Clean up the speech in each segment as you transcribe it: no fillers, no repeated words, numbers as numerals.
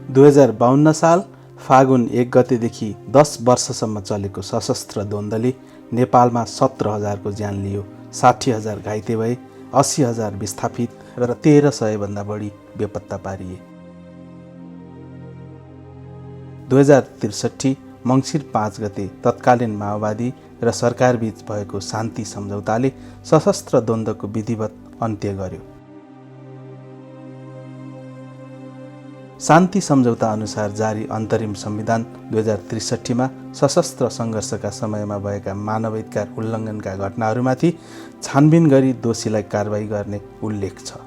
2052 साल फागुन 1 गतेदेखि 10 वर्षसम्म चलेको सशस्त्र द्वन्द्वले नेपालमा 17,000 को ज्यान लियो, 60,000 घाइते भए, 80,000 विस्थापित र 1300 भन्दा बढी बेपत्ता पारिए। 2063 मङ्सिर 5 गते तत्कालीन माओवादी र सरकारबीच भएको शान्ति सम्झौताले सशस्त्र द्वन्द्वको विधिवत अन्त्य गर्यो। शान्ति सम्झौता अनुसार जारी अन्तरिम संविधान 2063 मा सशस्त्र सङ्घर्षका समयमा भएका मानवाधिकार उल्लङ्घनका घटनाहरूमाथि छानबिन गरी दोषीलाई कारबाही गर्ने उल्लेख छ।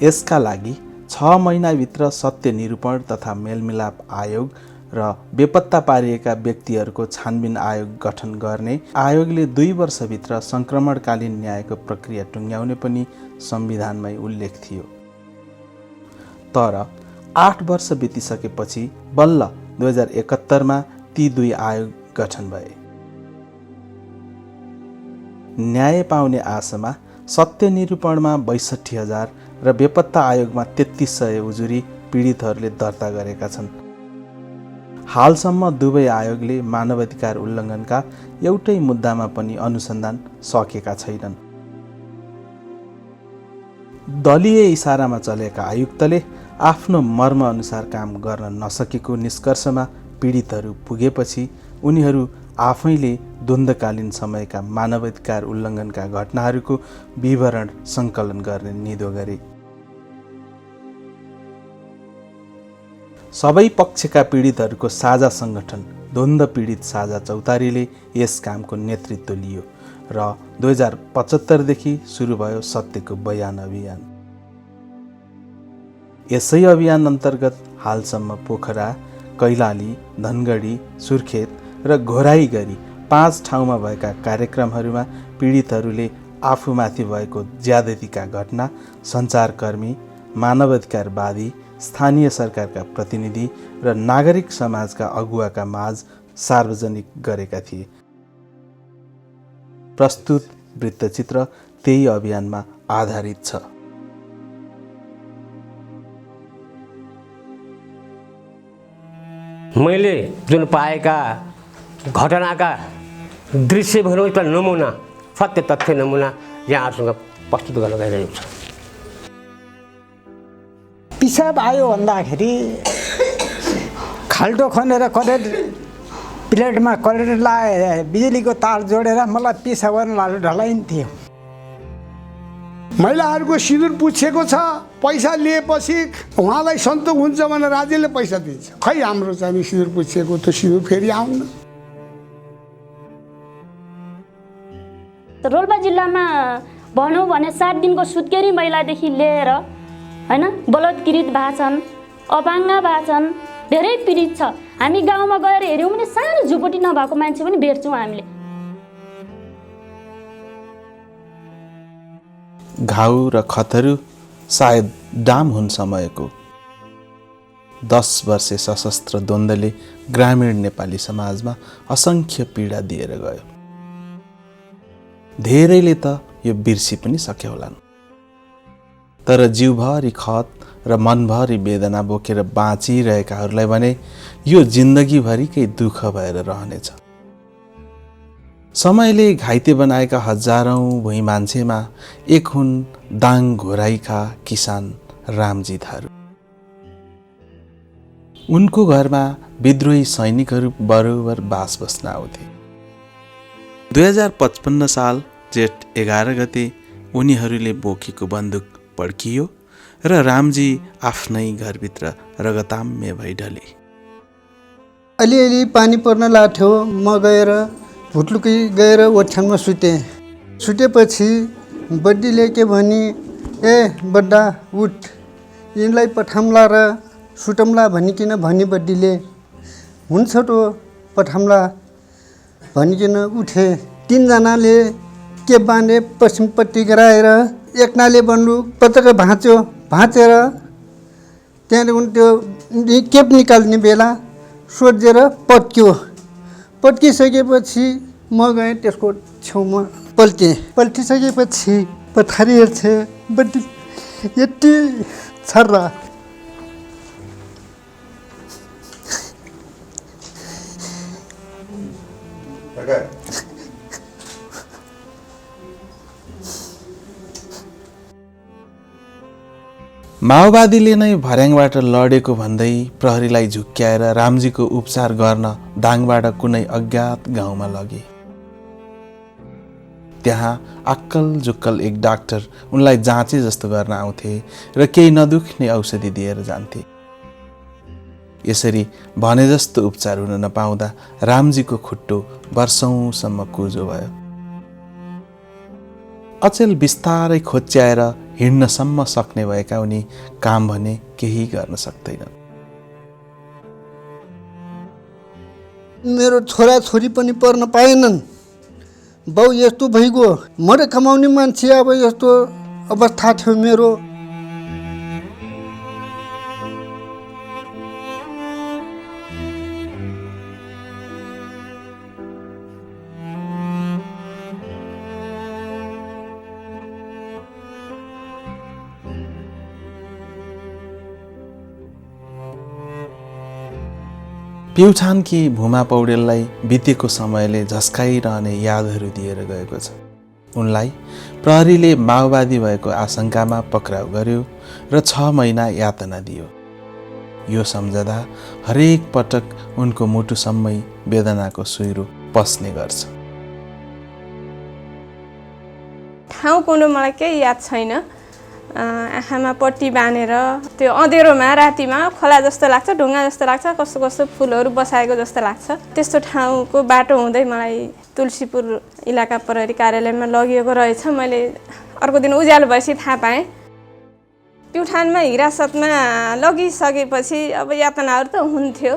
यसका लागि 6 महिनाभित्र सत्य निरूपण तथा मेलमिलाप आयोग र बेपत्ता पारिएका व्यक्तिहरूको छानबिन आयोग गठन गर्ने, आयोगले 2 वर्षभित्र सङ्क्रमणकालीन न्यायको प्रक्रिया टुङ्ग्याउने पनि संविधानमै उल्लेख थियो। तर 8 वर्ष बितिसकेपछि बल्ल 2071 मा ती 2 आयोग गठन भए। न्याय पाउने आशामा सत्य निरूपणमा 62,000 र बेपत्ता आयोगमा 3300 उजुरी पीडितहरूले दर्ता गरेका छन्। हालसम्म दुवै आयोगले मानवाधिकार उल्लङ्घनका एउटै मुद्दामा पनि अनुसन्धान सकेका छैनन्। दलीय इसारामा चलेका आयुक्तले आफ्नो मर्मअनुसार काम गर्न नसकेको निष्कर्षमा पीडितहरू पुगेपछि उनीहरू आफैले द्वन्द्वकालीन समयका मानवाधिकार उल्लङ्घनका घटनाहरूको विवरण सङ्कलन गर्ने निधो गरे। सबै पक्षका पीडितहरूको साझा सङ्गठन द्वन्द्व पीडित साझा चौतारीले यस कामको नेतृत्व लियो र 2075 देखि सुरु भयो सत्यको बयान अभियान। यसै अभियान अन्तर्गत हालसम्म पोखरा, कैलाली, धनगढी, सुर्खेत र घोराई गरी 5 ठाउँमा भएका कार्यक्रमहरूमा पीडितहरूले आफूमाथि भएको ज्यादतीका घटना सञ्चारकर्मी, मानवाधिकारवादी, स्थानीय सरकारका प्रतिनिधि र नागरिक समाजका अगुवाका माझ सार्वजनिक गरेका थिए। प्रस्तुत वृत्तचित्र त्यही अभियानमा आधारित छ। मैले जुन पाएका घटनाका दृश्यहरू एउटा नमुना, सत्य तथ्य नमुना यहाँहरूसँग प्रस्तुत गर्न गइरहेको छु। पिसाब आयो भन्दाखेरि खाल्टो खनेर करेन्ट प्लेटमा करेन्ट लाए, बिजुलीको तार जोडेर मलाई पिसाब गर्न ढलाइन्थ्यो। महिलाहरूको सिन्दुर पुछेको छ, पैसा लिएपछि उहाँलाई सन्तोष हुन्छ भनेर राज्यले पैसा दिन्छ। खै हाम्रो चाहिँ सिन्दुर पुछेको त सिन्दुर फेरि आउन। रोल्पा जिल्लामा भनौँ भने 7 दिनको सुत्केरी महिलादेखि लिएर हैन बलात्कृत भएका छन्, अपाङ्ग भएका छन्, धेरै पीडित छ। हामी गाउँमा गएर हेऱ्यौँ भने सानो झुपडी नभएको मान्छे पनि भेट्छौँ हामीले। घाउ र खतहरू सायद डाम हुन् समयको। 10 वर्षे सशस्त्र द्वन्द्वले ग्रामीण नेपाली समाजमा असङ्ख्य पीडा दिएर गयो। धेरैले त यो बिर्सी पनि सके होलान्, तर जिउभरि खत र मनभरि वेदना बोकेर बाँचिरहेकाहरूलाई भने यो जिन्दगीभरिकै दुःख भएर रहनेछ। समयले घाइते बनाएका हजारौं भुइँ मान्छेमा एक हुन् दाङ घोराइका किसान रामजी थारू। उनको घरमा विद्रोही सैनिकहरू बरोबर बास बस्न आउँथे। 2055 साल जेठ 11 गते उनीहरूले बोकेको बन्दुक पड्कियो र रामजी आफ्नै घरभित्र रगताम्य भई ढले। अलिअलि पानी पर्न लाग्थ्यो। म गएर भुटलुकी गएर ओछ्यानमा सुतेँ। सुतेपछि बड्डीले के भनी, ए बड्डा उठ, यिनलाई पठाम्ला र सुटम्ला भनिकन भनी बड्डीले। हुन्छ त पठाम्ला भनिकन उठे। 3 जनाले के बाँधे पश्चिमपट्टि गराएर एकनाले बन्दुक पटक्क भाँच्यो। भाँचेर त्यहाँदेखि त्यो केप निकाल्ने बेला सोझेर पट्क्यो। पट्किसकेपछि म गएँ त्यसको छेउमा पल्टेँ। पल्टिसकेपछि पछाडि हेर्छे बड्डी यति छर्रा माओवादीले नै भर्याङबाट लडेको भन्दै प्रहरीलाई झुक्क्याएर रामजीको उपचार गर्न दाङबाट कुनै अज्ञात गाउँमा लगे। त्यहाँ अक्कल जुक्कल एक डाक्टर उनलाई जाँचे जस्तो गर्न आउँथे र केही नदुख्ने औषधि दिएर जान्थे। यसरी भने जस्तो उपचार हुन नपाउँदा रामजीको खुट्टो वर्षौंसम्म कुजो भयो। अचेल बिस्तारै खोच्याएर हिँड्नसम्म सक्ने भएका उनी काम भने केही गर्न सक्दैनन्। मेरो छोरा छोरी पनि पढ्न पाएनन्। बाउ यस्तो भइगयो, मरे कमाउने मान्छे अब यस्तो अवस्था थियो मेरो। प्युठानकी भूमा पौडेललाई बितेको समयले झस्काइरहने यादहरू दिएर गएको छ। उनलाई प्रहरीले माओवादी भएको आशंकामा पक्राउ गर्यो र 6 महिना यातना दियो। यो सम्झदा हरेक पटक उनको मुटुसम्मै वेदनाको सुइरो पस्ने गर्छ। ठाउँ कुनो मलाई केही याद छैन। आँखामा पट्टी बाँधेर त्यो अँधेरोमा रातिमा खोला जस्तो लाग्छ, ढुङ्गा जस्तो लाग्छ, कस्तो कस्तो फुलहरू बसाएको जस्तो लाग्छ। त्यस्तो ठाउँको बाटो हुँदै मलाई तुलसीपुर इलाका प्रहरी कार्यालयमा लगिएको रहेछ। मैले अर्को दिन उज्यालो भएपछि थाहा पाएँ। प्युठानमा हिरासतमा लगिसकेपछि अब यातनाहरू त हुन्थ्यो।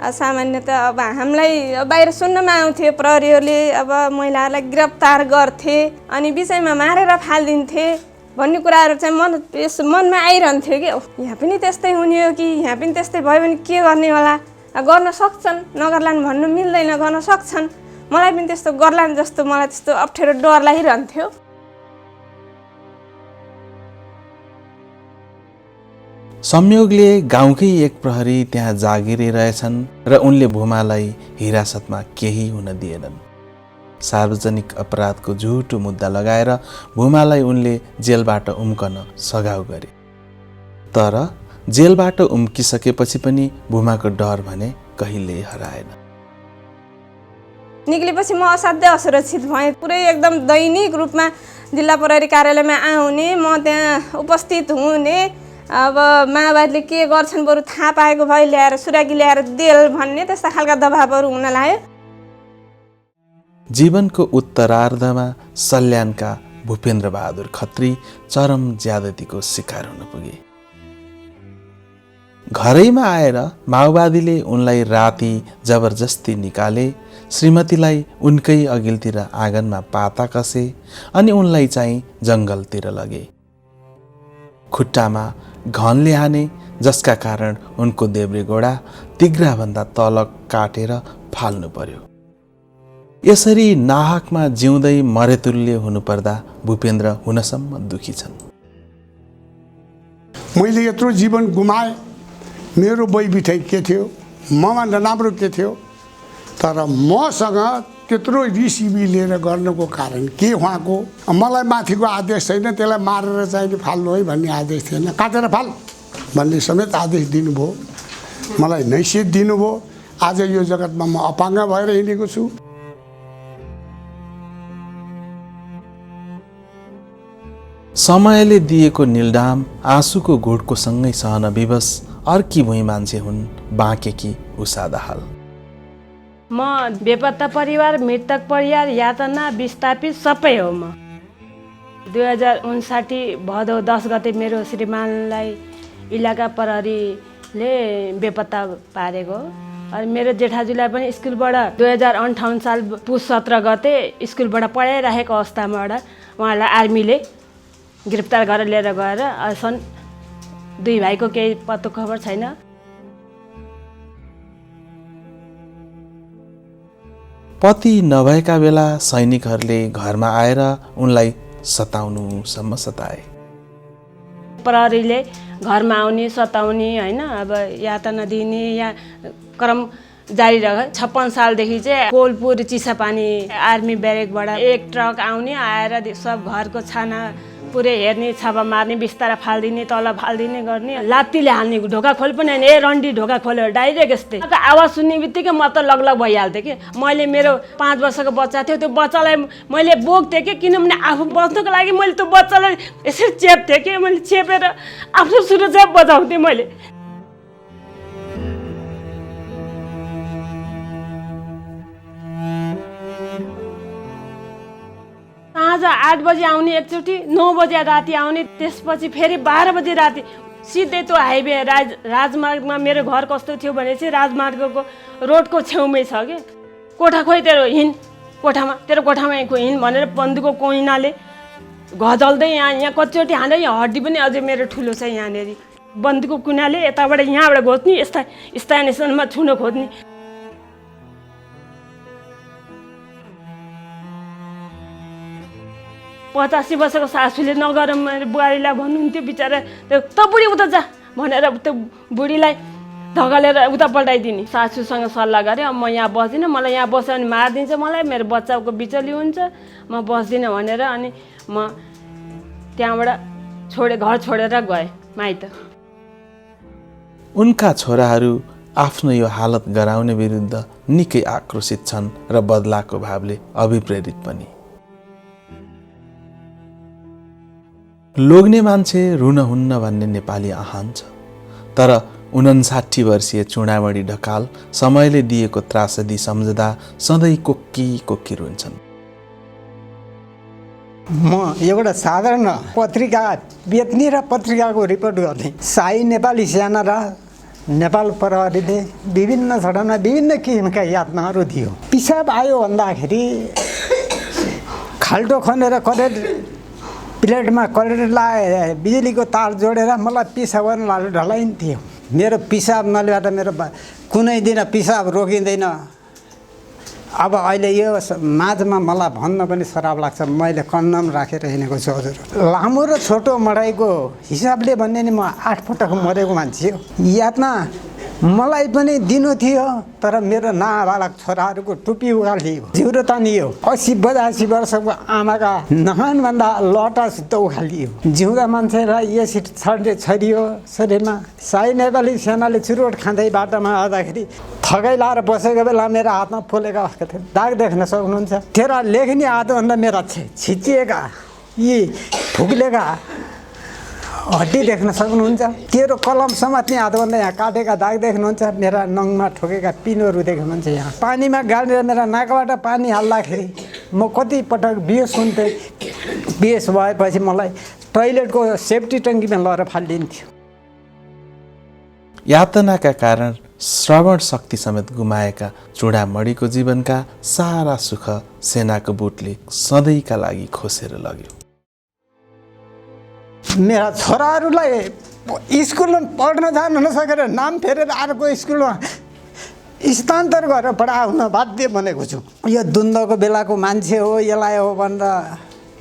सामान्यतः अब हामीलाई बाहिर सुन्नमा आउँथ्यो, प्रहरीहरूले अब महिलाहरूलाई गिरफ्तार गर्थे अनि बिचैमा मारेर फालिदिन्थे भन्ने कुराहरू चाहिँ मनमा आइरहन्थ्यो कि यहाँ पनि त्यस्तै हुने हो कि, यहाँ पनि त्यस्तै भयो भने के गर्ने होला, गर्न सक्छन्, नगर्लान् भन्नु मिल्दैन, गर्न सक्छन्। मलाई पनि त्यस्तो गर्लान् जस्तो मलाई त्यस्तो अप्ठ्यारो डर लागिरहन्थ्यो। संयोगले गाउँकै एक प्रहरी त्यहाँ जागिरी रहेछन् र उनले भूमालाई हिरासतमा केही हुन दिएनन्। सार्वजनिक अपराधको झुटो मुद्दा लगाएर भूमालाई उनले जेलबाट उम्कन सघाउ गरे। तर जेलबाट उम्किसकेपछि पनि भूमाको डर भने कहिल्यै हराएन। निक्लेपछि म असाध्यै असुरक्षित भएँ। पुरै एकदम दैनिक रूपमा जिल्ला प्रहरी कार्यालयमा आउने, म त्यहाँ उपस्थित हुने, अब माओवादीले के गर्छन् बरु थाहा पाएको भए ल्याएर सुराकी ल्याएर देल भन्ने त्यस्ता खालका दबाबहरू हुन लाग्यो। जीवनको उत्तरार्धमा सल्यानका भूपेन्द्र बहादुर खत्री चरम ज्यादतीको शिकार हुन पुगे। घरैमा आएर माओवादीले उनलाई राति जबरजस्ती निकाले, श्रीमतीलाई उनकै अघिल्तिर आँगनमा पाता कसे अनि उनलाई चाहिँ जङ्गलतिर लगे। खुट्टामा घनले हाने, जसका कारण उनको देब्रे गोडा तिग्राभन्दा तल काटेर फाल्नु पर्यो। यसरी नाहकमा जिउँदै मरेतुल्य हुनुपर्दा भूपेन्द्र हुनसम्म दुखी छन्। मैले यत्रो जीवन गुमाएँ। मेरो बैबिठाइ के थियो, ममा नराम्रो के थियो, तर मसँग त्यत्रो रिसिबी लिएर गर्नको कारण के उहाँको मलाई माथिको आदेश छैन, त्यसलाई मारेर चाहिँ फाल्नु है भन्ने आदेश थिएन, काटेर फाल भन्ने समेत आदेश दिनुभयो। मलाई नैसियत दिनुभयो। आज यो जगतमा म अपाङ्ग भएर हिँडेको छु। समयले दिएको निलडाम आँसुको घुटको सँगै सहन विवश अर्की भुइँ मान्छे हुन् बाँकेकी उषा दाहाल। म बेपत्ता परिवार, मृतक परिवार, यातना विस्थापित सबै हो। म 2059 भदौ 10 गते मेरो श्रीमानलाई इलाका प्रहरीले बेपत्ता पारेको। अनि मेरो जेठाजुलाई पनि स्कुलबाट 2058 साल पुस 17 गते स्कुलबाट पढाइराखेको अवस्थाबाट उहाँलाई आर्मीले गिरफ्तार गरेर लिएर गएर सन् 2 भाइको केही पत्तो खबर छैन। पति नभएका बेला सैनिकहरूले घरमा आएर उनलाई सताउनुसम्म सताए। प्रहरीले घरमा आउने, सताउने, होइन, अब यातना दिने या क्रम जारी रह्यो। 56 सालदेखि चाहिँ कोलपुर चिसापानी आर्मी ब्यारेकबाट एक ट्रक आउने आएर सब घरको छाना पुरै हेर्ने, छापा मार्ने, बिस्तारा फालिदिने, तल फालिदिने गर्ने, लात्तीले हाल्ने, ढोका खोल पनि होइन, ए रन्डी ढोका खोल्यो डाइरेक्ट यस्तै। आवाज सुन्ने बित्तिकै म त लगलग भइहाल्थेँ कि। मैले मेरो 5 वर्षको बच्चा थियो, त्यो बच्चालाई मैले बोक्थेँ कि, किनभने आफू बच्नको लागि मैले त्यो बच्चालाई यसरी चेप्थेँ कि, मैले चेपेर आफ्नो सुरक्षा बचाउँथेँ मैले। साँझ 8 बजी आउने एकचोटि, 9 बजे राति आउने, त्यसपछि फेरि 12 बजी राति सिधै त्यो हाइवे राजमार्गमा मेरो घर कस्तो थियो भने चाहिँ राजमार्गको रोडको छेउमै छ कि। कोठा खोइ तेरो हिँड कोठामा, तेरो कोठामा हिँड भनेर बन्दुकको कोइनाले घजल्दै यहाँ कतिचोटि हानेर यहाँ हड्डी पनि अझै मेरो ठुलो छ यहाँनिर। बन्दुकको कुनाले यताबाट यहाँबाट घोच्ने, यस्ता स्थानमा छुन खोज्ने। पचासी वर्षको सासूले नगर मेरो बुहारीलाई भन्नुहुन्थ्यो, बिचरा त बुढी उता जा भनेर त्यो बुढीलाई धगालेर उता पल्टाइदिने। सासूसँग सल्लाह गरेँ, म यहाँ बस्दिनँ, मलाई यहाँ बस्यो भने मारिदिन्छ मलाई, मेरो बच्चाको बिचली हुन्छ, म बस्दिनँ भनेर अनि म त्यहाँबाट घर छोडेर गएँ माइत। उनका छोराहरू आफ्नो यो हालत गराउने विरुद्ध निकै आक्रोशित छन् र बदलाको भावले अभिप्रेरित पनि। लोग्ने मान्छे रुन हुन्न भन्ने नेपाली आहान छ, तर 59 वर्षीय चुडामणी ढकाल समयले दिएको त्रासदी सम्झदा सधैँ कोक्की रुन्छन्। म एउटा साधारण पत्रिका बेच्ने र पत्रिकाको रिपोर्ट गर्ने। शाही नेपाली सेना र नेपाल प्रहरीले विभिन्न सडकमा विभिन्न किसिमका यातनाहरू दियो। पिसाब आयो भन्दाखेरि खाल्टो खनेर करेन्ट प्लेटमा करेन्ट लाए, बिजुलीको तार जोडेर मलाई पिसाब गर्न ढलाइन्थ्यो। मेरो पिसाब नलीबाट मेरो कुनै दिन पिसाब रोकिँदैन। अब अहिले यो माझमा मलाई भन्न पनि सराप लाग्छ, मैले कन्डम राखेर हिँडेको छु हजुर। लामो र छोटो मराइको हिसाबले भन्ने नि म 8 पटक मरेको मान्छे हो। यातना मलाई पनि दिनु थियो, तर मेरो नाबालक छोराहरूको टुपी उखालियो, जिउरो तानियो। 80-82 वर्षको आमाका नहानभन्दा लटा सुत्त उखालियो। जिउँदा मान्छेलाई एसिड छरियो शरीरमा। शाही नेपाली सेनाले चुरोट खाँदै बाटोमा आउँदाखेरि थकै लाएर बसेको बेला मेरो हातमा फुलेका भएको थियो। दाग देख्न सक्नुहुन्छ। तेरा लेख्ने हातभन्दा मेरा छिचिएका यी फुक्लेका हड्डी देख्न सक्नुहुन्छ। तेरो कलम समात्ने हातभन्दा यहाँ काटेका दाग देख्नुहुन्छ। मेरा नङमा ठोकेका पिनहरू देख्नुहुन्छ। यहाँ पानीमा गाडेर मेरा नाकबाट पानी हाल्दाखेरि म कति पटक बेहोस हुन्थेँ। बेहोस भएपछि मलाई टोइलेटको सेफ्टी टङ्कीमा लगेर फालिदिन्थ्यो। यातनाका कारण श्रवण शक्ति समेत गुमाएका चुडामणीको जीवनका सारा सुख सेनाको बुटले सधैँका लागि खोसेर लग्यो। मेरा छोराहरूलाई स्कुलमा पढ्न जान नसकेर नाम फेरेर अर्को स्कुलमा स्थानान्तर गरेर पढाउन बाध्य बनेको छु। यो द्वन्द्वको बेलाको मान्छे हो, यसलाई हो भनेर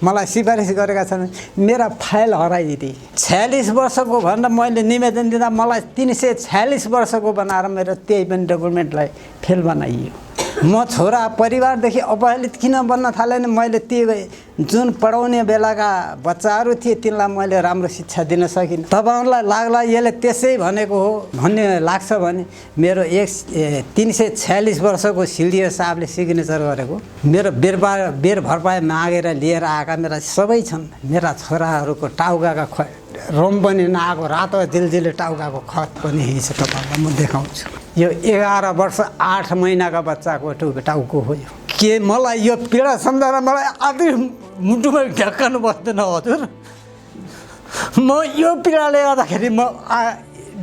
मलाई सिफारिस गरेका छन्। मेरा फाइल हराइदिए। 46 वर्षको भनेर मैले निवेदन दिँदा मलाई 346 वर्षको बनाएर मेरो त्यही पनि डकुमेन्टलाई फेल बनाइयो। म छोरा परिवारदेखि अपहेलित किन बन्न थालेँ भने मैले त्यो जुन पढाउने बेलाका बच्चाहरू थिए तिनलाई मैले राम्रो शिक्षा दिन सकिनँ। तपाईँहरूलाई लाग्ला यसले त्यसै भनेको हो भन्ने लाग्छ भने मेरो 346 वर्षको सिडिओ साहबले सिग्नेचर गरेको मेरो बेर भरपाई मागेर लिएर आएका मेरा सबै छन्। मेरा छोराहरूको टाउकाका रोम पनि नआएको रातो दिलजिले टाउकाको खत पनि छ, तपाईँलाई म देखाउँछु। यो 11 वर्ष 8 महिनाका बच्चाको टाउको हो। के मलाई यो पीडा सम्झाएर मलाई आधी मुटुमा ढ्याक्कनु बस्दैन हजुर। म यो पीडाले गर्दाखेरि म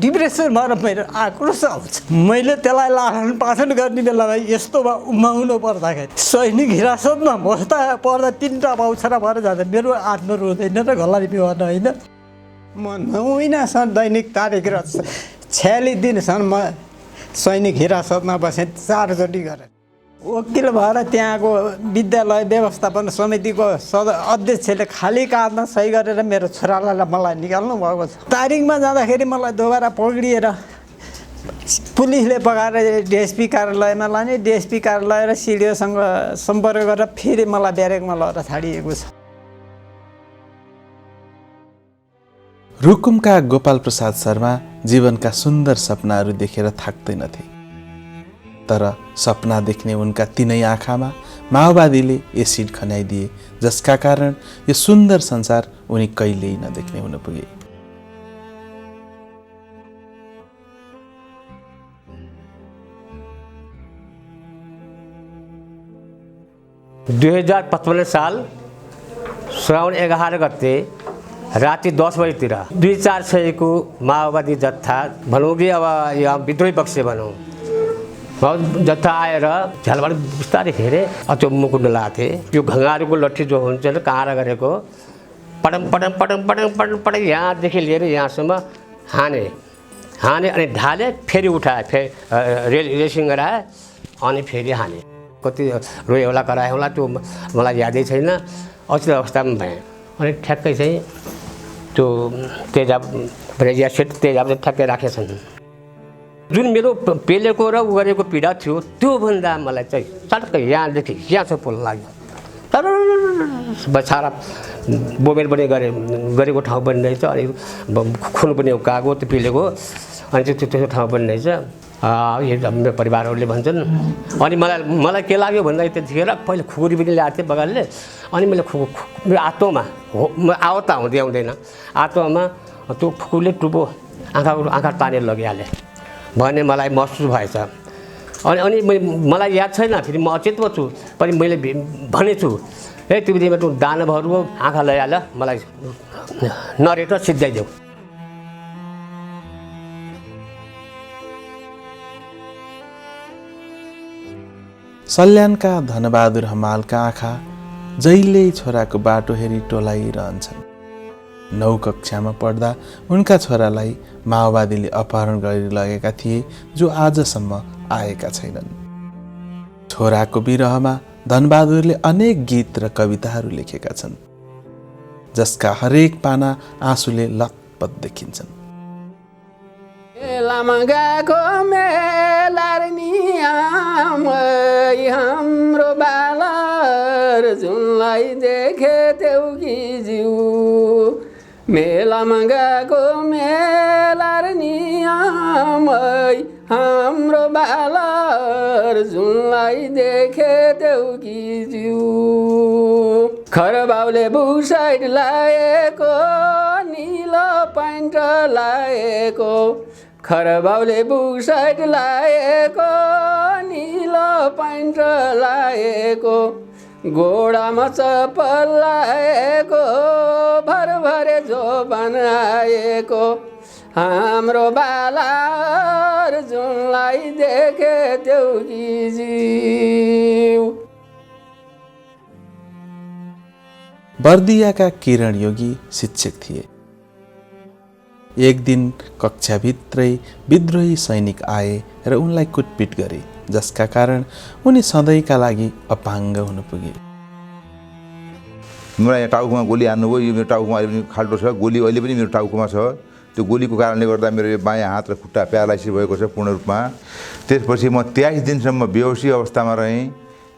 डिप्रेसन भएर मेरो आक्रोश आउँछ। मैले त्यसलाई लालन पालन गर्ने बेलामा यस्तोमा उमाउनु पर्दाखेरि सैनिक हिरासतमा बस्दा पर्दा 3टा बाउछरा भएर जाँदा मेरो आत्मा रुँदैन र घल्ला बिहान होइन। म 9 महिनासम्म दैनिक तारिक र 46 दिनसम्म म सैनिक हिरासतमा बसेँ 4 चोटि गरेर। वकिल भएर त्यहाँको विद्यालय व्यवस्थापन समितिको अध्यक्षले खाली कागजमा सही गरेर मेरो छोरालाई मलाई निकाल्नु भएको छ। तारिकमा जाँदाखेरि मलाई दोबारा पक्रिएर पुलिसले पकाएर डिएसपी कार्यालयमा लाने, डिएसपी कार्यालय र सिडिओसँग सम्पर्क गरेर फेरि मलाई ब्यारेकमा लगेर छाडिएको छ। रुकुमका गोपाल प्रसाद शर्मा जीवनका सुन्दर सपनाहरू देखेर थाक्दैनथे, तर सपना देख्ने उनका तिनै आँखामा माओवादीले एसिड खन्याइदिए, जसका कारण यो सुन्दर संसार उनी कहिल्यै नदेख्ने हुन पुगे। साल श्रावण 11 गते राति 10 बजीतिर 2-4 को माओवादी जत्था भनौँ कि अब यहाँ विद्रोही पक्ष भनौँ जत्था आएर झ्यालबाट बिस्तारै हेरे, त्यो मुकुट लगाएको थिए, त्यो घङ्गारुको लट्ठी जो हुन्छ काँडा गरेको पडम पडम पडम पडम पडम पडम यहाँदेखि लिएर यहाँसम्म हाने अनि ढाले, फेरि उठाए, फेरि रेसिङ गराए अनि फेरि हाने। कति रोए होला कराए होला त्यो मलाई यादै छैन, अचेत अवस्थामा भएँ। अनि ठ्याक्कै चाहिँ त्यो तेजाब ब्रेजिया सेट तेजाब चाहिँ ठ्याक्कै राखेछन्। जुन मेरो पेलेको र उ गरेको पीडा थियो त्योभन्दा मलाई चाहिँ चटक्कै यहाँदेखि यहाँसम्म पोल्न लाग्यो। तर बछारा बोमेर पनि गरेको ठाउँ पनि रहेछ, अनि खुन पनि उकाएको त्यो पिलेको, अनि त्यो ठाउँ पनि रहेछ। मेरो परिवारहरूले भन्छन्। अनि मलाई के लाग्यो भन्दा त्यतिखेर पहिले खुकुरी पनि ल्याएको थिएँ बगालले, अनि मैले मेरो आत्मामा आवत हुँदै आउँदैन, आत्मामा त्यो खुकुरले टुप्पो आँखा तानेर लगिहालेँ भन्ने मलाई महसुस भएछ। अनि मलाई याद छैन, फेरि म अचेतमा छु पनि मैले भनेछु, ए त्यो बिचमा त्यो दानवहरूको आँखा लैहाल, मलाई नरेट सिद्धाइदेऊ। सल्यानका धनबहादुर हमालका आँखा जहिल्यै छोराको बाटो हेरी टोलाइरहन्छन्। 9 कक्षामा पढ्दा उनका छोरालाई माओवादीले अपहरण गरी लगेका थिए, जो आजसम्म आएका छैनन्। छोराको विरहमा धनबहादुरले अनेक गीत र कविताहरू लेखेका छन्, जसका हरेक पाना आँसुले लतपत देखिन्छन्। मेलामा गएको मेलार्नी हाम्रो बालर जुनलाई देखे देउकी जिउ, मेलामा गएको मेलार्नी हाम्रो बालर जुनलाई देखे देउकी जिउ, खरबाउले बुसाइड लाएको निलो प्यान्ट लाएको, खरबाउले बुसाइड लाएको निलो प्यान्ट लाएको, गोडामा चप्पल लाएको भरभरे जोबन आएको, हाम्रो बालर जुनलाई देखे देउकी जिउ। बर्दियाका किरण योगी शिक्षक थिए। एक दिन कक्षाभित्रै विद्रोही सैनिक आए र उनलाई कुटपिट गरे, जसका कारण उनी सधैँका लागि अपाङ्ग हुन पुगे। मलाई यहाँ टाउकोमा गोली हान्नुभयो, यो मेरो टाउकोमा अहिले पनि खाल्टो छ, गोली अहिले पनि मेरो टाउकोमा छ। त्यो गोलीको कारणले गर्दा मेरो यो बायाँ हात र खुट्टा प्यारालाइसिस भएको छ पूर्ण रूपमा। त्यसपछि म 23 दिनसम्म बेहोसी अवस्थामा रहेँ।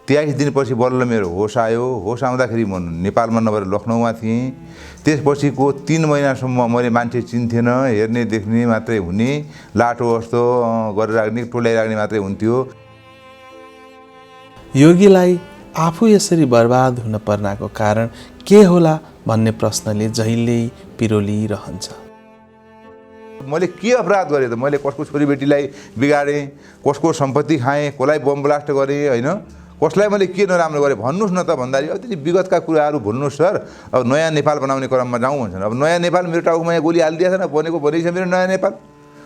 23 दिनपछि बल्ल मेरो होस आयो। होस आउँदाखेरि म नेपालमा नभएर लखनऊमा थिएँ। त्यसपछिको 3 महिनासम्म मैले मान्छे चिन्थेन, हेर्ने देख्ने मात्रै हुने, लाटो जस्तो गरेर राख्ने, टोल्याइराख्ने मात्रै हुन्थ्यो। योगीलाई आफू यसरी बर्बाद हुन पर्नाको कारण के होला भन्ने प्रश्नले जहिल्यै पिरोलिरहन्छ। मैले के अपराध गरेँ त? मैले कसको छोरीबेटीलाई बिगाडेँ, कसको सम्पत्ति खाएँ, कसलाई बम ब्लास्ट गरेँ, होइन? कसलाई मैले के नराम्रो गरेँ भन्नुहोस् न त भन्दाखेरि अब त्यति विगतका कुराहरू भुल्नुहोस् सर, अब नयाँ नेपाल बनाउने क्रममा जाउँ भन्छन्। अब नयाँ नेपाल मेरो टाउकोमा यहाँ गोली हालिदिएको छ न, बनेको बनेको छ मेरो नयाँ नेपाल।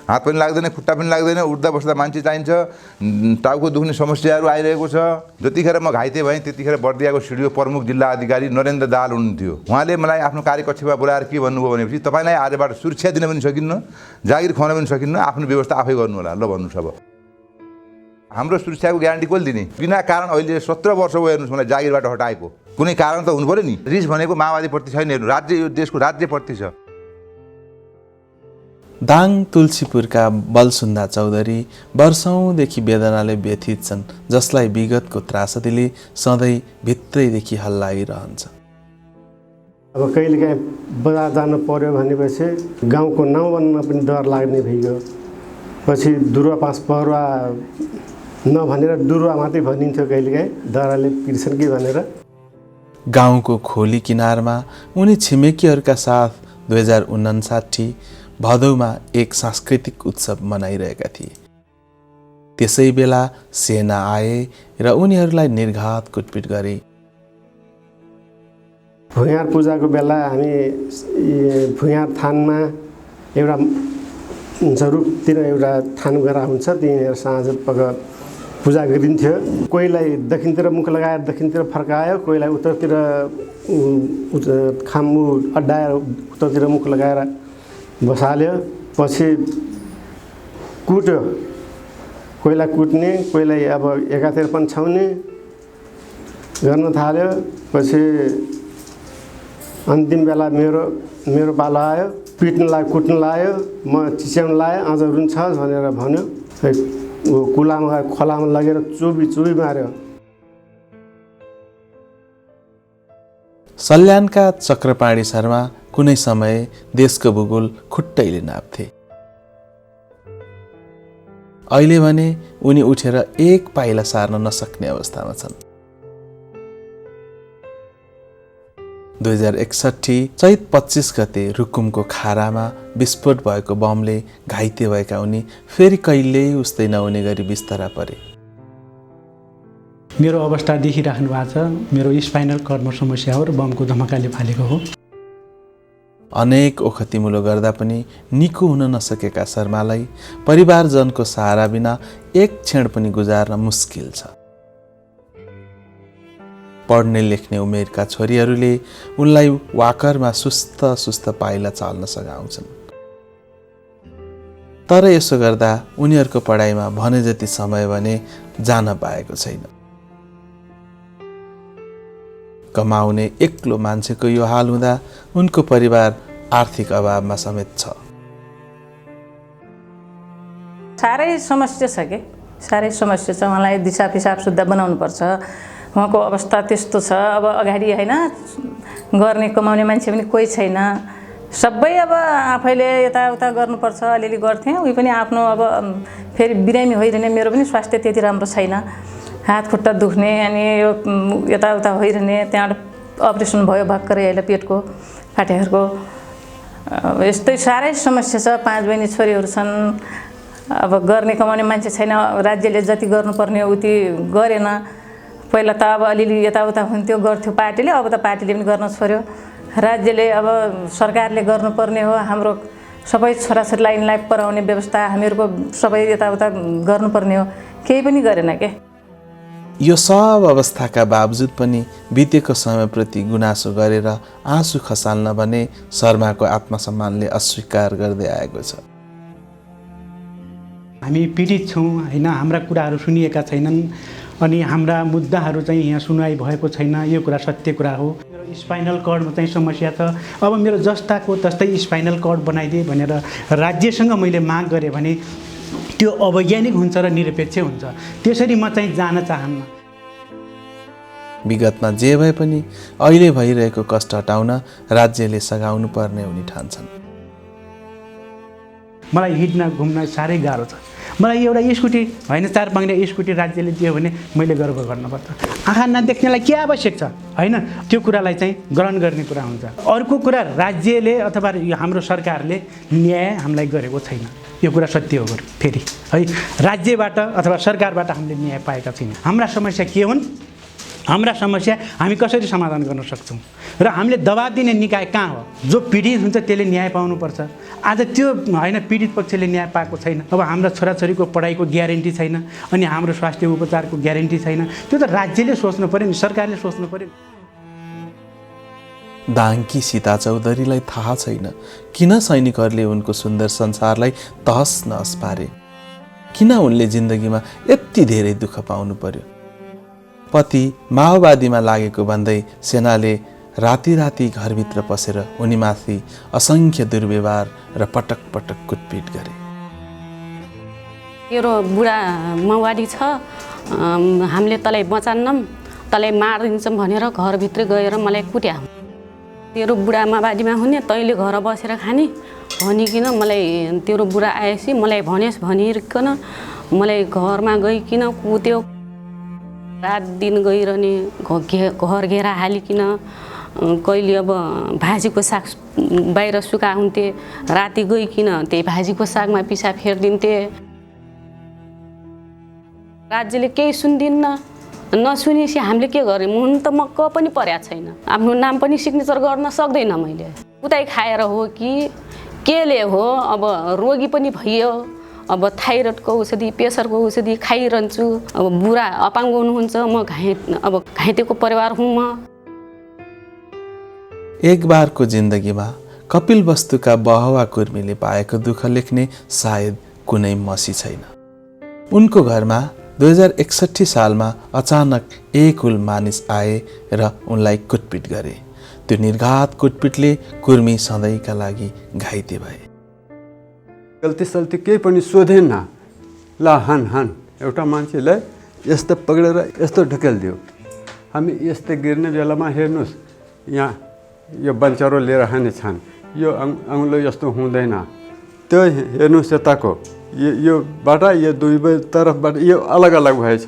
हात पनि लाग्दैन, खुट्टा पनि लाग्दैन, उठ्दा बस्दा मान्छे चाहिन्छ, टाउको दुख्ने समस्याहरू आइरहेको छ। जतिखेर म घाइते भएँ त्यतिखेर बर्दियाको सिडिओ प्रमुख जिल्ला अधिकारी नरेन्द्र दाहाल हुनुहुन्थ्यो। उहाँले मलाई आफ्नो कार्यकक्षमा बोलाएर के भन्नुभयो भनेपछि, तपाईँलाई आजबाट सुरक्षा दिन पनि सकिन्न, जागिर खुवाउन पनि सकिन्न, आफ्नो व्यवस्था आफै गर्नु होला, ल भन्नुहोस्। अब हाम्रो सुरक्षाको ग्यारेन्टी कसले दिने? बिना कारण अहिले 17 वर्ष भयो हेर्नुहोस् मलाई जागिरबाट हटाएको, कुनै कारण त हुनु पऱ्यो नि। रिस भनेको माओवादीप्रति छैन, हेर्नु राज्य, यो देशको राज्यप्रति छ। दाङ तुलसीपुरका बलसुन्दा चौधरी वर्षौँदेखि वेदनाले व्यथित छन्, जसलाई विगतको त्रासदीले सधैँ भित्रैदेखि हल्लाइरहन्छ। अब कहिलेकाहीँ बजार जानु पर्यो भनेपछि गाउँको नाउँ भन्न पनि डर लाग्ने भइगयो। पछि दुरुवा पाँच परुवा नभनेर दुरुवा मात्रै भनिन्थ्यो, कहिलेकाहीँ दराले पिर्छन् कि भनेर। गाउँको खोली किनारमा उनी छिमेकीहरूका साथ 2059 भदौमा एक सांस्कृतिक उत्सव मनाइरहेका थिए। त्यसै बेला सेना आए र उनीहरूलाई निर्घात कुटपिट गरे। भुइँयार पूजाको बेला हामी भुइँयार थानमा एउटा हुन्छ रुखतिर एउटा थान गरा हुन्छ, त्यहीँनिर साँझ पख पूजा गरिन्थ्यो। कोहीलाई दक्षिणतिर मुख लगाएर दक्षिणतिर फर्कायो, कोहीलाई उत्तरतिर खाम्बु अड्डाएर उत्तरतिर मुख लगाएर बसाल्यो। पछि कुट्यो, कोहीलाई कुट्ने, कोहीलाई अब एकातिर पनि छाउने गर्न थाल्यो। पछि अन्तिम बेला मेरो पालो आयो, पिट्नुलाई कुट्नु लायो, म चिच्याउनु लाएँ, अझ रुन्छ भनेर भन्यो। कुलामा खोलामा लगेर चुबी मार्यो। सल्यानका चक्रपाणी शर्मा कुनै समय देशको भूगोल खुट्टैले नाप्थे। अहिले भने उनी उठेर एक पाइला सार्न नसक्ने अवस्थामा छन्। 2061 चैत 25 गते रुकुमको खारामा विस्फोट भएको बमले घाइते भएका उनी फेरि कहिल्यै उस्तै नहुने गरी बिस्तरा परे। मेरो अवस्था देखिराख्नु भएको छ, मेरो स्पाइनल कर्डमा समस्या हो र बमको धमाकाले फालेको हो। अनेक ओखतिमुलो गर्दा पनि निको हुन नसकेका शर्मालाई परिवारजनको सहारा बिना एक क्षण पनि गुजार्न मुस्किल छ। पढ्ने लेख्ने उमेरका छोरीहरूले उनलाई वाकरमा सुस्त पाइला चाल्न सघाउँछन्। तर यसो गर्दा उनीहरूको पढाइमा भने जति समय भने जान पाएको छैन। कमाउने एक्लो मान्छेको यो हाल हुँदा उनको परिवार आर्थिक अभावमा समेत छ। साह्रै समस्या छ के, साह्रै समस्या छ। उहाँलाई दिशा पिसाब सुद्धा बनाउनु पर्छ। उहाँको अवस्था त्यस्तो छ। अब अगाडि होइन गर्ने कमाउने मान्छे पनि कोही छैन। सबै अब आफैले यताउता गर्नुपर्छ। अलिअलि गर्थेँ, उही पनि आफ्नो अब फेरि बिरामी भइरहने, मेरो पनि स्वास्थ्य त्यति राम्रो छैन। हात खुट्टा दुख्ने अनि यो यताउता भइरहने। त्यहाँबाट अपरेसन भयो भर्खरै अहिले पेटको फाटेहरूको। यस्तै साह्रै समस्या छ। 5 बहिनी छोरीहरू छन्। अब गर्ने कमाउने मान्छे छैन। राज्यले जति गर्नुपर्ने उति गरेन। पहिला त अब अलिअलि यताउता हुन्थ्यो, गर्थ्यो पार्टीले, अब त पार्टीले पनि गर्न छोड्यो। राज्यले अब सरकारले गर्नुपर्ने हो। हाम्रो सबै छोराछोरीलाई यिनलाई पढाउने व्यवस्था हामीहरूको सबै यताउता गर्नुपर्ने हो। केही पनि गरेन के। यो सब अवस्थाका बावजुद पनि बितेको समयप्रति गुनासो गरेर आँसु खसाल्न भने शर्माको आत्मसम्मानले अस्वीकार गर्दै आएको छ। हामी पीडित छौँ होइन, हाम्रा कुराहरू सुनिएका छैनन् अनि हाम्रा मुद्दाहरू चाहिँ यहाँ सुनवाई भएको छैन। यो कुरा सत्य कुरा हो। मेरो स्पाइनल कर्डमा चाहिँ समस्या छ। अब मेरो जस्ताको तस्तै स्पाइनल कर्ड बनाइदिए भनेर राज्यसँग मैले माग गरेँ भने त्यो अवैज्ञानिक हुन्छ र निरपेक्ष हुन्छ। त्यसरी म चाहिँ जान चाहन्न। विगतमा जे भए पनि अहिले भइरहेको कष्ट हटाउन राज्यले सघाउनु पर्ने उनी ठान्छन्। मलाई हिँड्न घुम्न साह्रै गाह्रो छ। मलाई एउटा स्कुटी होइन 4 पाङ्ने स्कुटी राज्यले दियो भने मैले गर्व गर्नुपर्छ। आँखा नदेख्नेलाई के आवश्यक छ होइन, त्यो कुरालाई चाहिँ ग्रहण गर्ने कुरा हुन्छ। अर्को कुरा, राज्यले अथवा हाम्रो सरकारले न्याय हामीलाई गरेको छैन। यो कुरा सत्य हो। फेरि है राज्यबाट अथवा सरकारबाट हामीले न्याय पाएका छैनौँ। हाम्रा समस्या के हुन्, हाम्रा समस्या हामी कसरी समाधान गर्न सक्छौँ र हामीले दबाब दिने निकाय कहाँ हो? जो पीडित हुन्छ त्यसले न्याय पाउनुपर्छ। आज त्यो होइन, पीडित पक्षले न्याय पाएको छैन। अब हाम्रा छोराछोरीको पढाइको ग्यारेन्टी छैन अनि हाम्रो स्वास्थ्य उपचारको ग्यारेन्टी छैन। त्यो त राज्यले सोच्नु पर्यो नि, सरकारले सोच्नु पर्यो। दाङकी सीता चौधरीलाई थाहा छैन किन सैनिकहरूले उनको सुन्दर संसारलाई तहस नहस पारे। किन उनले जिन्दगीमा यति धेरै दुःख पाउनु पर्यो। पति माओवादीमा लागेको भन्दै सेनाले राति राति घरभित्र पसेर उनीमाथि असङ्ख्य दुर्व्यवहार र पटक पटक कुटपिट गरे। तेरो बुढा माओवादी छ, हामीले तँलाई बचान्नौँ, तँलाई मारिदिन्छौँ भनेर घरभित्र गएर मलाई कुट्या। तेरो बुढा माओवादीमा हुने, तैँले घर बसेर खाने भनिकन मलाई तेरो बुढा आएपछि मलाई भनेस् भनिकन मलाई घरमा गइकन कुट्यो। रात दिन गइरहने, घर घेरा हालिकन कहिले अब भाजीको साग बाहिर सुका हुन्थे, राति गइकन त्यही भाजीको सागमा पिसाब फेरिदिन्थे। राज्यले केही सुन्दिन्न, नसुनेपछि हामीले के गर्यौँ? हुन त म क पनि परेको छैन, आफ्नो नाम पनि सिग्नेचर गर्न सक्दैन मैले। उतै खाएर हो कि केले हो, अब रोगी पनि भइयो, अब थाइरोइडको औषधि, प्रेसरको औषधि खाइरहन्छु। अब बुढा अपाङ्ग हुनुहुन्छ, म घाइतेको परिवार हुँ म। एक बारको जिन्दगीमा कपिलवस्तुका बहवा कुर्मीले पाएको दुःख लेख्ने सायद कुनै मसी छैन। उनको घरमा 2061 सालमा अचानक एक कुल मानिस आए र उनलाई कुटपिट गरे। त्यो निर्घात कुटपिटले कुर्मी सधैँका लागि घाइते भए। गल्ती सल्ती केही पनि सोधेन, ल हान हान। एउटा मान्छेलाई यस्तो पक्रेर यस्तो ढकेलिदियो। हामी यस्तो गिर्ने बेलामा हेर्नुहोस्, यहाँ यो बन्चरो लिएर हाने छन्, यो अङ्गुलो यस्तो हुँदैन। त्यो हेर्नुहोस् यताको यो बाटा, यो दुई तरफबाट यो अलग अलग भएछ।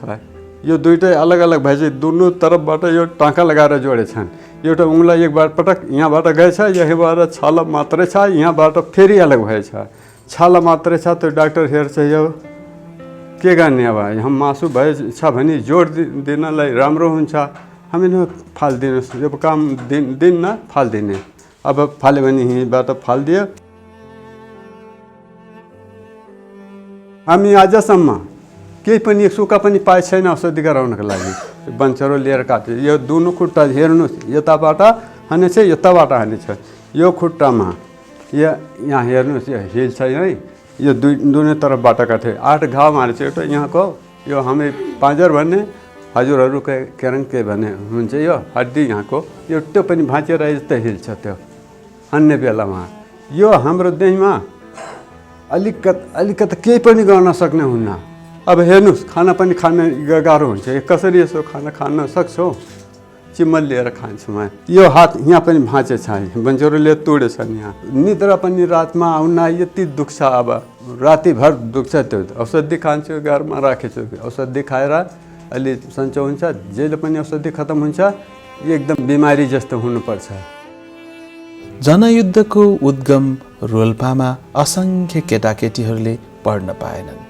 यो दुईटै अलग अलग भएछ, दुनु तरफबाट यो टाँका लगाएर जोडेछन्। एउटा उङ्ला एकबाट पटक यहाँबाट गएछ, यहीँबाट छाला मात्रै छ, यहाँबाट फेरि अलग भएछ। छाला मात्रै छ, त्यो डाक्टर हेर्छ, यो के गर्ने? अब यहाँ मासु भएछ भने जोड दिनलाई राम्रो हुन्छ। हामीले फालिदिनुहोस्, यो काम दिन्न फालिदिने। अब फाल्यो भने यहीँबाट फालिदियो। हामी आजसम्म केही पनि सुक्खा पनि पाए छैन औषधि गराउनको लागि। बन्चरो लिएर काट्यो। यो दुनु खुट्टा हेर्नुहोस्, यताबाट हानेछ, यताबाट हानेछ। यो खुट्टामा यहाँ हेर्नुहोस्, यो हिल छ है, यो दुनै तरफबाट काट्यो। 8 घाउ मारेछ। एउटा यहाँको यो हामी पाँजर भन्ने, हजुरहरू केरङ के भन्ने हुन्छ, यो हड्डी यहाँको यो त्यो पनि भाँचेर यस्तै हिल्छ। त्यो अन्य बेलामा यो हाम्रो देहीमा अलिकति केही पनि गर्न सक्ने हुन्न। अब हेर्नुहोस्, खाना पनि खान गाह्रो हुन्छ। कसरी यसो खाना खान सक्छौ? चिम्मल लिएर खान्छु म। यो हात यहाँ पनि भाँचे छ, बन्चरोले तोडेछ यहाँ। निद्रा पनि रातमा आउन यति दुख्छ, अब रातिभर दुख्छ। त्यो औषधि खान्छु, घरमा राखेछु। औषधि खाएर अलि सन्चो हुन्छ, जहिले पनि औषधि खतम हुन्छ, एकदम बिमारी जस्तो हुनुपर्छ। जनयुद्धको उद्गम रोल्पामा असङ्ख्य केटाकेटीहरूले पढ्न पाएनन्,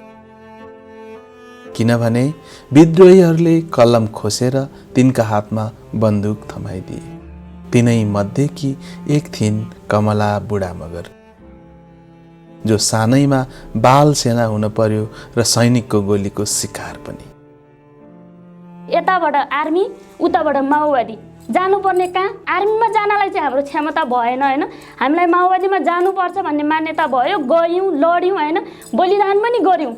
किनभने विद्रोहीहरूले कलम खोसेर तिनका हातमा बन्दुक थमाइदिए। तिनै मध्येकी एक थिइन् कमला बुढा मगर, जो सानैमा बाल सेना हुन पर्यो र सैनिकको गोलीको शिकार पनि। यताबाट आर्मी, उताबाट माओवादी, जानुपर्ने कहाँ? आर्मीमा जानलाई चाहिँ हाम्रो क्षमता भएन होइन। हामीलाई माओवादीमा जानुपर्छ भन्ने मान्यता भयो, गयौँ, लड्यौँ होइन, बलिदान पनि गऱ्यौँ।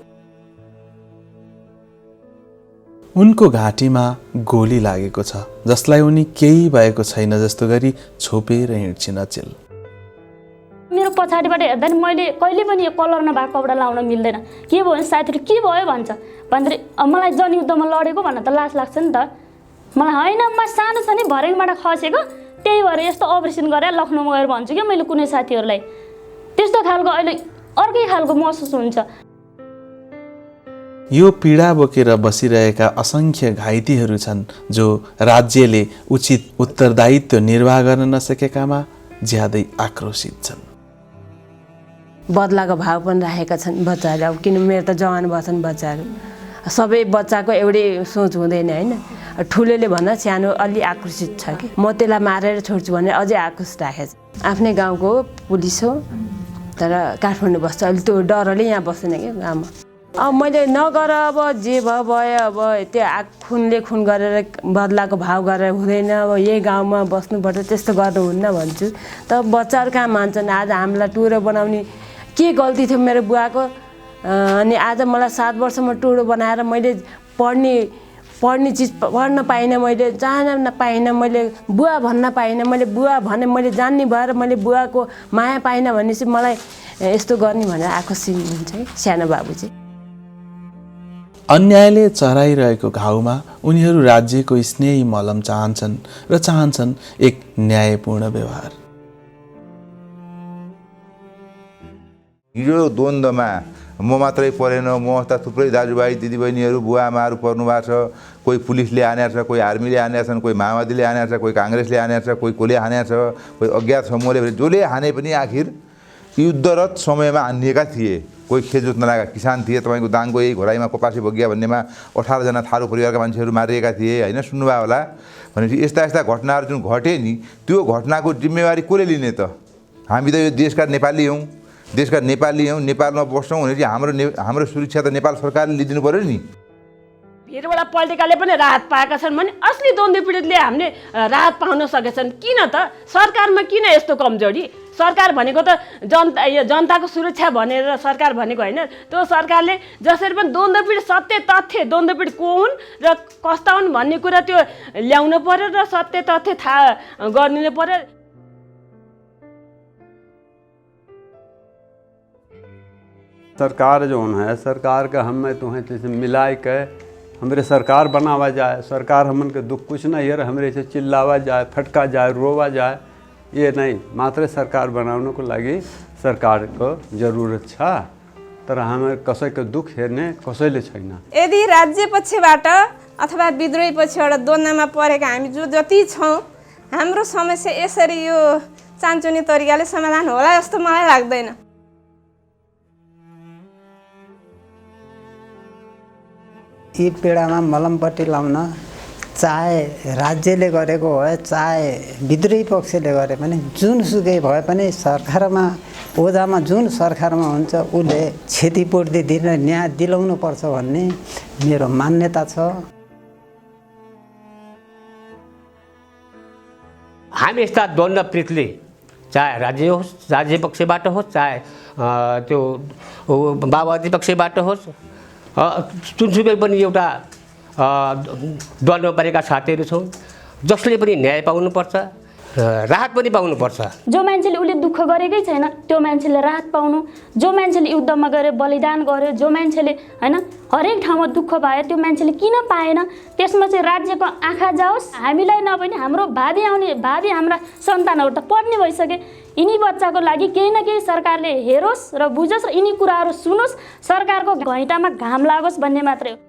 उनको घाँटीमा गोली लागेको छ, जसलाई उनी केही भएको छैन जस्तो गरी छोपेर हिँड्छिन् अचेल। मेरो पछाडिबाट हेर्दा नि मैले कहिले पनि यो कलर नभएको कपडा लाउन मिल्दैन। के भयो भने साथीहरू के भयो भन्छ भन्दाखेरि मलाई जनयुद्धमा लडेको भन्न त लाज लाग्छ नि त मलाई। होइन, म सानो छ नि, भर्याङबाट खसेको, त्यही भएर यस्तो अपरेसन गरेर लखनऊमा गएर भन्छु क्या मैले कुनै साथीहरूलाई। त्यस्तो खालको अहिले अर्कै खालको महसुस हुन्छ। यो पीडा बोकेर बसिरहेका असङ्ख्य घाइतेहरू छन्, जो राज्यले उचित उत्तरदायित्व निर्वाह गर्न नसकेकामा ज्यादै आक्रोशित छन्। बदलाको भाव पनि राखेका छन् बच्चाहरू। अब किन मेरो त जवान बस्छन् बच्चाहरू, सबै बच्चाको एउटै सोच हुँदैन होइन। ठुलोले भन्दा सानो अलि आक्रोशित छ कि म त्यसलाई मारेर छोड्छु भनेर अझै आक्रोश राखेको छ। आफ्नै गाउँको पुलिस हो, तर काठमाडौँ बस्छ। अहिले त्यो डरले यहाँ बस्दैन क्या गाउँमा। अब मैले नगर, अब जे भयो भयो, अब त्यो खुनले खुन गरेर बदलाको भाव गरेर हुँदैन। अब यही गाउँमा बस्नुपर्छ, त्यस्तो गर्नुहुन्न भन्छु। त बच्चाहरू कहाँ मान्छन्? आज हामीलाई टुरो बनाउने के गल्ती थियो मेरो बुवाको? अनि आज मलाई 7 वर्षमा टुरो बनाएर मैले पढ्ने चिज पढ्न पाइनँ, मैले जान पाइनँ, मैले बुवा भन्न पाइनँ, मैले बुवा भने मैले जान्ने भएर मैले बुवाको माया पाइनँ भने चाहिँ मलाई यस्तो गर्ने भनेर आक्रोशित हुन्छ है सानो बाबु चाहिँ। अन्यायले चराइरहेको घाउमा उनीहरू राज्यको स्नेही मलम चाहन्छन् र चाहन्छन् एक न्यायपूर्ण व्यवहार। हिजो द्वन्द्वमा म मात्रै परेन, म जस्ता थुप्रै दाजुभाइ दिदीबहिनीहरू बुवा आमाहरू पर्नु भएको छ। कोही पुलिसले हानेको छ, कोही आर्मीले हानेका छन्, कोही माओवादीले हानेको छ, कोही काङ्ग्रेसले हानेको छ, कोही कसले हानेको छ, कोही अज्ञात समूहले, जसले हाने पनि आखिर युद्धरत समयमा हानिएका थिए। कोही खेत जोत्न लागेका किसान थिए, तपाईँको दाङको यही घोराइमा कपासी बगिया भन्नेमा 18 जना थारू परिवारका मान्छेहरू मारिएका थिए होइन, सुन्नुभयो होला। भनेपछि यस्ता यस्ता घटनाहरू जुन घटे नि, त्यो घटनाको जिम्मेवारी कसले लिने त? हामी त यो देशका नेपाली हौँ, देशका नेपाली हौँ, नेपालमा बस्छौँ भनेपछि हाम्रो सुरक्षा त नेपाल सरकारले लिदिनु पऱ्यो नि। भित्रबाट पोलिटिकलले पनि राहत पाएका छन् भने असली द्वन्द्व पीडितले हामीले राहत पाउन सकेछन्। किन त सरकारमा किन यस्तो कमजोरी? सरकार भनेको त जनताको सुरक्षा भनेर सरकार भनेको होइन। त्यो सरकारले जसरी पनि द्वन्द्व पीडित सत्य तथ्य द्वन्द्व पीडित को हुन् र कस्ता हुन् भन्ने कुरा त्यो ल्याउनु पर्यो र सत्य तथ्य थाहा गर्नु पर्यो। सरकार जो है, सरकार का हमें तुम्हें जैसे मिलाए के हमारे सरकार बनावा जाए। सरकार हमन के दुख कुछ नहीं है, हमारे से चिल्लावा जाए, फटका जाए, रोवा जाए, ये नहीं। मात्र सरकार बनाने को लगी सरकार को जरूरत छ, तर हमें कसैको दुख हेर्ने कसैले छैन। यदि राज्य पक्षबाट अथवा विद्रोही पक्षबाट द्वन्द्वमा परेका हामी जो जति छौँ, हाम्रो समस्या यसरी यो चान्चुने तरिकाले समाधान होला जस्तो मलाई लाग्दैन। यी पीडामा मलमपट्टि लाउन चाहे राज्यले गरेको हो चाहे विद्रोही पक्षले गरे पनि जुनसुकै भए पनि सरकारमा ओझामा जुन सरकारमा हुन्छ उसले क्षतिपूर्ति दिन न्याय दिलाउनु पर्छ भन्ने मेरो मान्यता छ। हामी यस्ता द्वन्द्व पीडितले चाहे राज्य होस्, राज्य पक्षबाट होस्, चाहे त्यो माओवादी पक्षबाट होस्, जुनसुकै पनि एउटा द्वन्द्व परेका साथीहरू छौँ, जसले पनि न्याय पाउनुपर्छ, राहत पनि पाउनुपर्छ। जो मान्छेले उसले दुःख गरेकै छैन त्यो मान्छेले राहत पाउनु, जो मान्छेले युद्धमा गएर बलिदान गर्यो, जो मान्छेले हैन हरेक ठाउँमा दुःख पायो त्यो मान्छेले किन पाएन? त्यसमा चाहिँ राज्यको आँखा जाओस्। हामीलाई नभए हाम्रो भावी हाम्रा सन्तानहरू त पढ्ने भइसके। यिनी बच्चाको लागि केही न केही सरकारले हेरोस् र बुझोस् र यिनी कुराहरू सुनोस्, सरकारको घैँटामा घाम लागोस् भन्ने मात्रै हो।